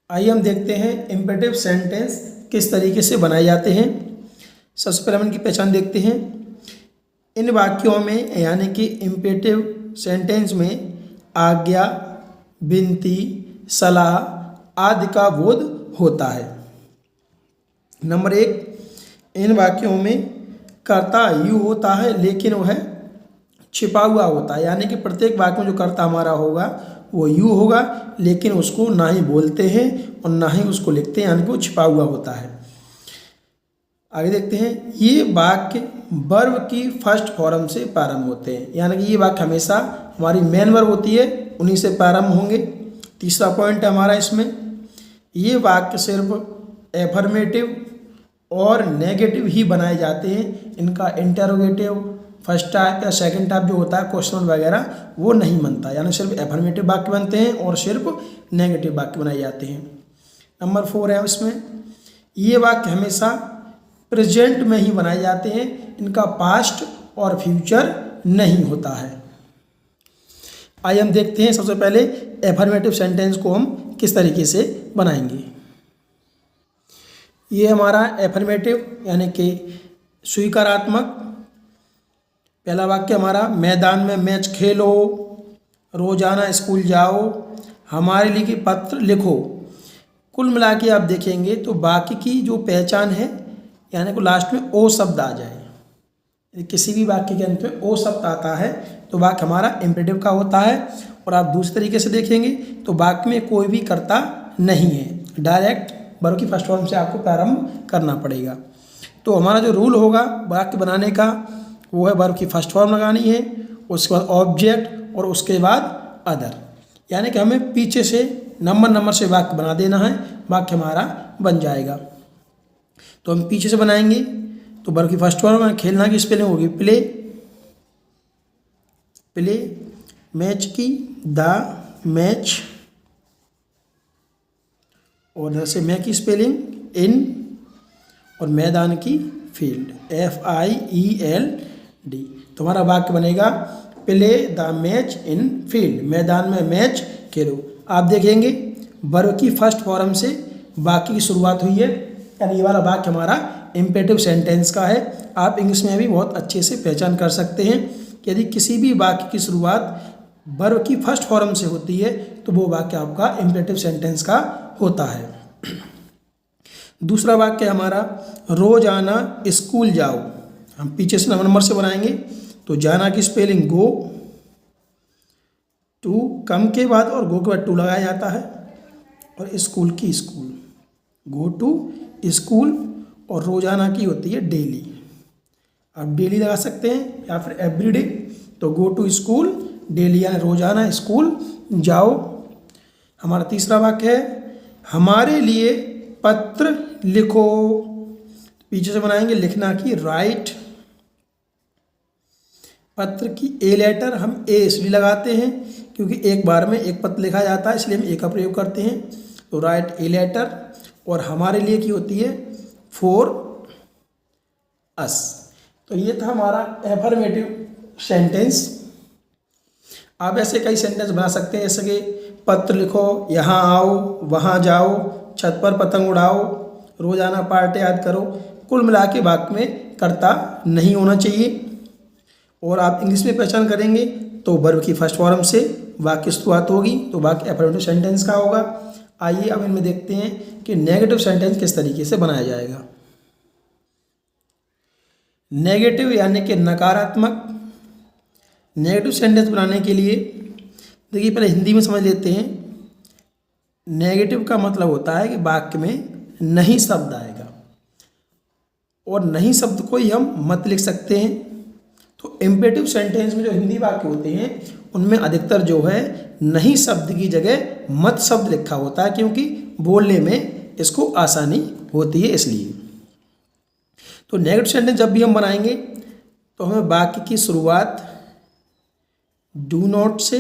आइए हम देखते हैं इम्पेरेटिव सेंटेंस किस तरीके से बनाए जाते हैं। सबसे पहले हम इनकी पहचान देखते हैं। इन वाक्यों में यानी कि इम्पेरेटिव सेंटेंस में आज्ञा, विनती, सलाह आदि का बोध होता है। नंबर 1, इन वाक्यों में कर्ता यू होता है लेकिन वह छिपा हुआ होता है, यानी कि प्रत्येक वाक्य में जो कर्ता हमारा होगा वो यू होगा, लेकिन उसको ना ही बोलते हैं और ना ही उसको लिखते हैं, यानी कि वो छिपा हुआ होता है। आगे देखते हैं, ये वाक्य वर्ब की फर्स्ट फॉर्म से प्रारंभ होते हैं, यानी कि ये वाक्य हमेशा हमारी मेन वर्ब होती है उन्हीं से प्रारंभ होंगे। तीसरा पॉइंट है हमारा इसमें, ये वाक्य सिर्फ एफर्मेटिव और नेगेटिव ही बनाए जाते हैं, इनका इंटरोगेटिव फर्स्ट टाइप या सेकंड टाइप जो होता है क्वेश्चन वगैरह वो नहीं बनता, यानी सिर्फ एफर्मेटिव वाक्य बनते हैं और सिर्फ नेगेटिव वाक्य बनाए जाते हैं। नंबर 4 है इसमें, ये वाक्य हमेशा प्रेजेंट में ही बनाए जाते हैं, इनका पास्ट और फ्यूचर नहीं होता है। आइए हम देखते हैं सबसे पहले एफर्मेटिव सेंटेंस को हम किस तरीके से बनाएंगे। ये हमारा एफर्मेटिव यानी कि स्वीकारात्मक पहला वाक्य हमारा, मैदान में मैच खेलो, रोजाना स्कूल जाओ, हमारे लिए पत्र लिखो। कुल मिला के आप देखेंगे तो बाकी की जो पहचान है यानी कि लास्ट में ओ शब्द आ जाए, किसी भी वाक्य के अंत में ओ शब्द आता है तो वाक्य हमारा इम्पेरेटिव का होता है। और आप दूसरे तरीके से देखेंगे तो वाक्य में कोई भी कर्ता नहीं है, डायरेक्ट वर्ब की फर्स्ट फॉर्म से आपको प्रारंभ करना पड़ेगा। तो हमारा जो रूल होगा वाक्य बनाने का वो है वर्ब की फर्स्ट फॉर्म लगानी है, उसके बाद ऑब्जेक्ट और उसके बाद अदर, यानी कि हमें पीछे से नंबर से वाक्य बना देना है, वाक्य हमारा बन जाएगा। तो हम पीछे से बनाएंगे तो वर्ब की फर्स्ट फॉर्म में खेलना की स्पेलिंग होगी प्ले, प्ले, मैच की द मैच, और जैसे मैं की स्पेलिंग इन, और मैदान की फील्ड FIELD। तो हमारा वाक्य बनेगा play the match in field, मैदान में मैच खेलो। आप देखेंगे वर्ब की फर्स्ट फॉर्म से वाक्य की शुरुआत हुई है, यानी ये वाला वाक्य हमारा इम्पेरेटिव सेंटेंस का है। आप इंग्लिश में भी बहुत अच्छे से पहचान कर सकते हैं कि यदि किसी भी वाक्य की शुरुआत वर्ब की फर्स्ट फॉर्म से होती है तो वो वाक्य आपका इम्पेरेटिव सेंटेंस का होता है। दूसरा वाक्य हमारा, रोजाना स्कूल जाओ। हम पीछे से नंबर से बनाएंगे तो जाना की स्पेलिंग गो, टू कम के बाद और गो के बाद टू लगाया जाता है, और स्कूल की स्कूल, गो टू स्कूल, और रोजाना की होती है डेली। आप डेली लगा सकते हैं या फिर एवरीडे, तो गो टू स्कूल डेली यानी रोजाना स्कूल जाओ। हमारा तीसरा वाक्य है, हमारे लिए पत्र लिखो। पीछे से बनाएंगे लिखना की राइट, पत्र की ए लेटर हम ए इसलिए लगाते हैं क्योंकि एक बार में एक पत्र लिखा जाता है, इसलिए हम ए का प्रयोग करते हैं, तो राइट ए लेटर। और हमारे लिए की होती है फॉर अस। तो ये था हमारा एफर्मेटिव सेंटेंस। आप ऐसे कई सेंटेंस बना सकते हैं, जैसे कि पत्र लिखो, यहाँ आओ, वहाँ जाओ, छत पर पतंग उड़ाओ, रोजाना पार्टी याद करो। कुल मिला के वाक्य में कर्ता नहीं होना चाहिए। और आप इंग्लिश में पहचान करेंगे तो वर्ब की फर्स्ट फॉर्म से वाक्य शुरुआत होगी तो वाक्य एफर्मेटिव सेंटेंस का होगा। आइए अब इनमें देखते हैं कि नेगेटिव सेंटेंस किस तरीके से बनाया जाएगा। नेगेटिव यानी कि नकारात्मक। नेगेटिव सेंटेंस बनाने के लिए देखिए पहले हिंदी में समझ लेते हैं। नेगेटिव का मतलब होता है कि वाक्य में नहीं शब्द आएगा, और नहीं शब्द को ही हम मत लिख सकते हैं। तो इम्पेरेटिव सेंटेंस में जो हिंदी वाक्य होते हैं उनमें अधिकतर जो है नहीं शब्द की जगह मत शब्द लिखा होता है, क्योंकि बोलने में इसको आसानी होती है इसलिए। तो नेगेटिव सेंटेंस जब भी हम बनाएंगे तो हमें वाक्य की शुरुआत डू नॉट से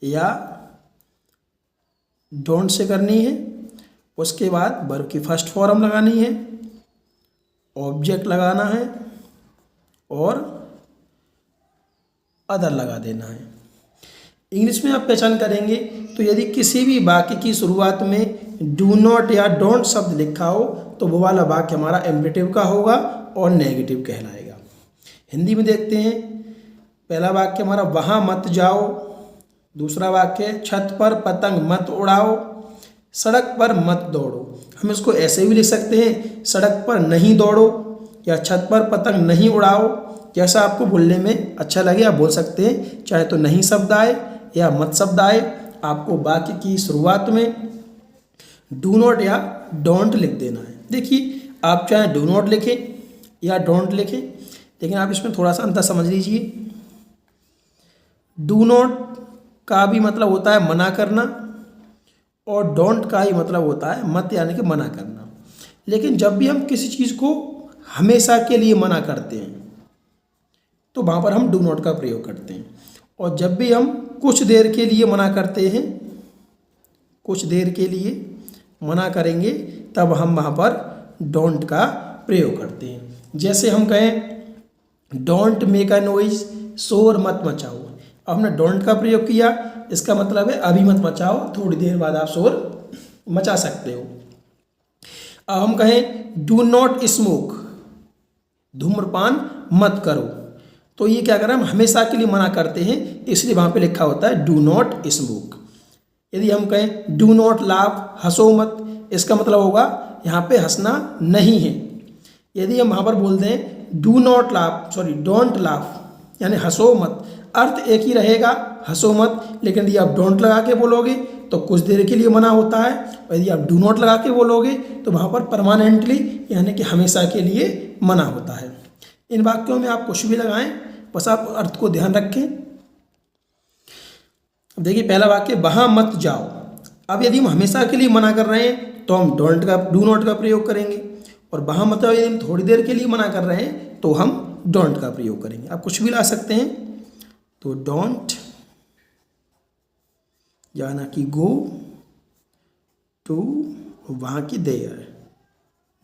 या डोंट से करनी है, उसके बाद वर्ब की फर्स्ट फॉर्म लगानी है, ऑब्जेक्ट लगाना है और अदर लगा देना है। इंग्लिश में आप पहचान करेंगे तो यदि किसी भी वाक्य की शुरुआत में डू नॉट या डोंट शब्द लिखा हो तो वो वाला वाक्य हमारा इम्परेटिव का होगा और नेगेटिव कहलाएगा। हिंदी में देखते हैं, पहला वाक्य हमारा वहाँ मत जाओ, दूसरा वाक्य छत पर पतंग मत उड़ाओ, सड़क पर मत दौड़ो। हम इसको ऐसे भी लिख सकते हैं, सड़क पर नहीं दौड़ो या छत पर पतंग नहीं उड़ाओ। जैसा आपको बोलने में अच्छा लगे आप बोल सकते हैं, चाहे तो नहीं शब्द आए या मत शब्द आए। आपको वाक्य की शुरुआत में डू नॉट या डोंट लिख देना है। देखिए, आप चाहे डू नॉट लिखें या डोंट लिखें, लेकिन आप इसमें थोड़ा सा अंतर समझ लीजिए। डू नॉट का भी मतलब होता है मना करना और डोंट का ही मतलब होता है मत यानी कि मना करना। लेकिन जब भी हम किसी चीज़ को हमेशा के लिए मना करते हैं तो वहाँ पर हम डू नॉट का प्रयोग करते हैं, और जब भी हम कुछ देर के लिए मना करते हैं, कुछ देर के लिए मना करेंगे, तब हम वहाँ पर डोंट का प्रयोग करते हैं। जैसे हम कहें डोंट मेक अ नॉइज, शोर मत मचाओ। अब हमने डोंट का प्रयोग किया, इसका मतलब है अभी मत मचाओ, थोड़ी देर बाद आप शोर मचा सकते हो। अब हम कहें डू नॉट स्मोक, धूम्रपान मत करो, तो ये क्या करें, हम हमेशा के लिए मना करते हैं, इसलिए वहाँ पे लिखा होता है डू नॉट स्मोक। यदि हम कहें डू नॉट लाफ, हंसो मत, इसका मतलब होगा यहाँ पे हंसना नहीं है। यदि हम वहाँ पर बोल दें do not laugh, sorry don't laugh यानी हंसो मत, अर्थ एक ही रहेगा, हंसो मत। लेकिन यदि आप डोंट लगा के बोलोगे तो कुछ देर के लिए मना होता है, और यदि आप डू नॉट लगा के बोलोगे तो वहाँ पर परमानेंटली यानी कि हमेशा के लिए मना होता है। इन वाक्यों में आप कुछ भी लगाएं, बस आप अर्थ को ध्यान रखें। अब देखिए, पहला वाक्य वहाँ मत जाओ। अब यदि हम हमेशा के लिए मना कर रहे हैं तो हम डू नॉट का प्रयोग करेंगे, और वहाँ मतलब यदि हम थोड़ी देर के लिए मना कर रहे हैं तो हम डोंट का प्रयोग करेंगे। आप कुछ भी ला सकते हैं, तो डोंट यानी कि गो टू, वहाँ की देयर,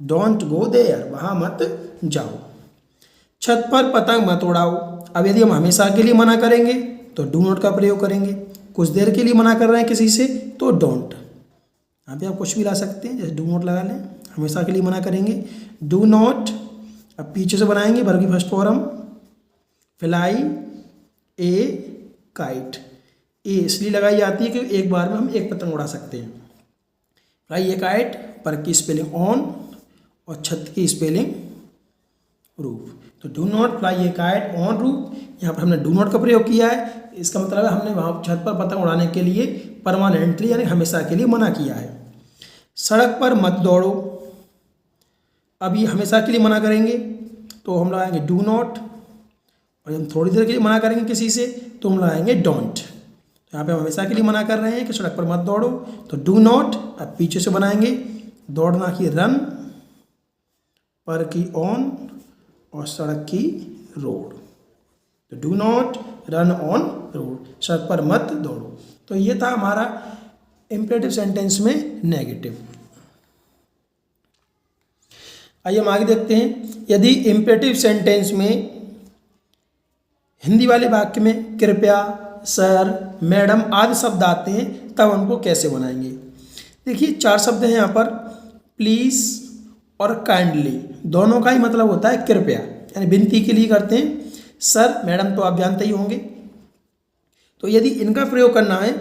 डोंट गो देयर, वहाँ मत जाओ। छत पर पतंग मत उड़ाओ। अब यदि हम हमेशा के लिए मना करेंगे तो डू नॉट का प्रयोग करेंगे, कुछ देर के लिए मना कर रहे हैं किसी से तो डोंट। यहाँ पे आप कुछ भी ला सकते हैं, जैसे डू नॉट लगा लें, हमेशा के लिए मना करेंगे डू नॉट। अब पीछे से बनाएंगे वर्ब की first form, fly a kite. A इसलिए लगाई जाती है क्योंकि एक बार में हम एक पतंग उड़ा सकते हैं। फ्लाई ए काइट, पर की स्पेलिंग ऑन और छत की स्पेलिंग रूफ। तो do not fly a kite on roof, यहाँ पर हमने डू नॉट का प्रयोग किया है। इसका मतलब है हमने वहाँ छत पर पतंग उड़ाने के लिए परमानेंटली यानी हमेशा के लिए मना किया है। सड़क पर मत दौड़ो, अभी हमेशा के लिए मना करेंगे तो हम लगाएंगे डू नॉट, और हम थोड़ी देर के लिए मना करेंगे किसी से तो हम लगाएंगे डोंट। तो यहाँ पे हम हमेशा के लिए मना कर रहे हैं कि सड़क पर मत दौड़ो, तो डू नॉट। अब पीछे से बनाएंगे दौड़ना की रन, पर की ऑन और सड़क की रोड। तो do not run on road, सड़क पर मत दौड़ो। तो ये था हमारा इम्पेरेटिव सेंटेंस में नेगेटिव। आइए हम आगे देखते हैं, यदि इम्पेरेटिव सेंटेंस में हिंदी वाले वाक्य में कृपया, सर, मैडम आदि शब्द आते हैं तब उनको कैसे बनाएंगे। देखिए, 4 शब्द हैं यहाँ पर, प्लीज़ और काइंडली, दोनों का ही मतलब होता है कृपया, यानी विनती के लिए करते हैं। सर, मैडम तो आप जानते ही होंगे। तो यदि इनका प्रयोग करना है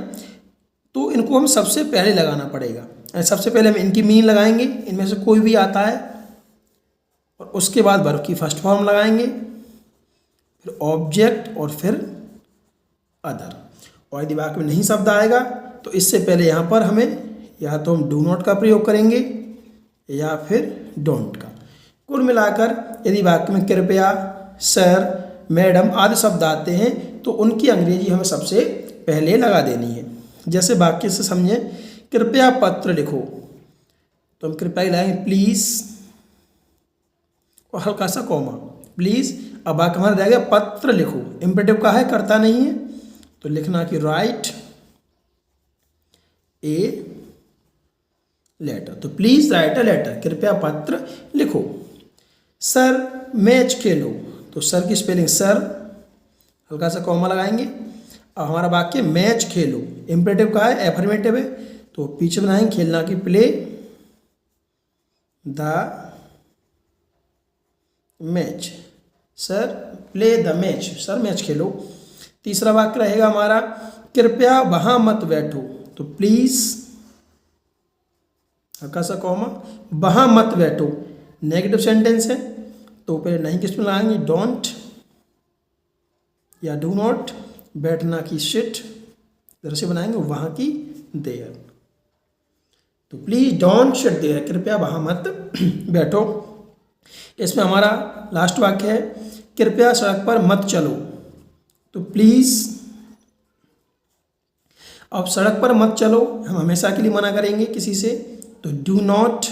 तो इनको हम सबसे पहले लगाना पड़ेगा। सबसे पहले हम इनकी मीनिंग लगाएंगे, इनमें से कोई भी आता है, और उसके बाद वर्ब की फर्स्ट फॉर्म लगाएंगे, फिर ऑब्जेक्ट और फिर अदर। और यदि वाक्य में नहीं शब्द आएगा तो इससे पहले यहाँ पर हमें या तो हम डू नॉट का प्रयोग करेंगे या फिर डोंट का। कुल मिलाकर यदि वाक्य में कृपया, सर, मैडम आदि शब्द आते हैं तो उनकी अंग्रेजी हमें सबसे पहले लगा देनी है। जैसे वाक्य से समझें, कृपया पत्र लिखो, तो हम कृपया लगाएंगे प्लीज़ और हल्का सा कॉमा, प्लीज़। अब वाक्य हमारा रहेगा पत्र लिखो, इम्पेरेटिव का है, करता नहीं है, तो लिखना कि राइट ए लेटर। तो प्लीज़ राइट अ लेटर, कृपया पत्र लिखो। सर, मैच खेलो, तो सर की स्पेलिंग सर, हल्का सा कॉमा लगाएंगे। अब हमारा वाक्य मैच खेलो, इम्पेरेटिव का है, एफर्मेटिव है, तो पीछे बनाएंगे खेलना की play the match, sir play the match, sir match खेलो। तीसरा वाक्य रहेगा हमारा कृपया वहां मत बैठो, तो प्लीज हल्का सा कॉमा, वहां मत बैठो नेगेटिव सेंटेंस है, तो पहले नहीं किस में लगाएंगे, डोंट या डू नॉट, बैठना की सिट, इधर से बनाएंगे वहां की देयर, तो प्लीज डोंट सिट देयर, कृपया वहां मत बैठो। इसमें हमारा लास्ट वाक्य है कृपया सड़क पर मत चलो, तो प्लीज, अब सड़क पर मत चलो हम हमेशा के लिए मना करेंगे किसी से, तो डू नॉट,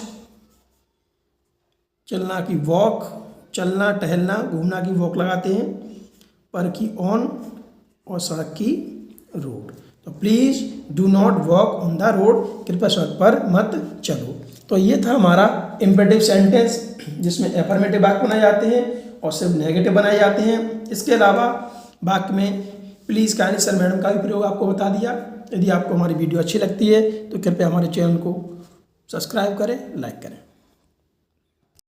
चलना की वॉक, चलना टहलना घूमना की वॉक लगाते हैं, पर की ऑन और सड़क की रोड, तो please do not walk on the road, कृपया सड़क पर मत चलो। तो ये था हमारा इम्पेरेटिव सेंटेंस जिसमें एफर्मेटिव वाक्य बनाए जाते हैं और सिर्फ नेगेटिव बनाए जाते हैं। इसके अलावा वाक्य में प्लीज़ काइंडली सर मैडम का भी प्रयोग आपको बता दिया। यदि आपको हमारी वीडियो अच्छी लगती है तो कृपया हमारे चैनल को सब्सक्राइब करें, लाइक करें।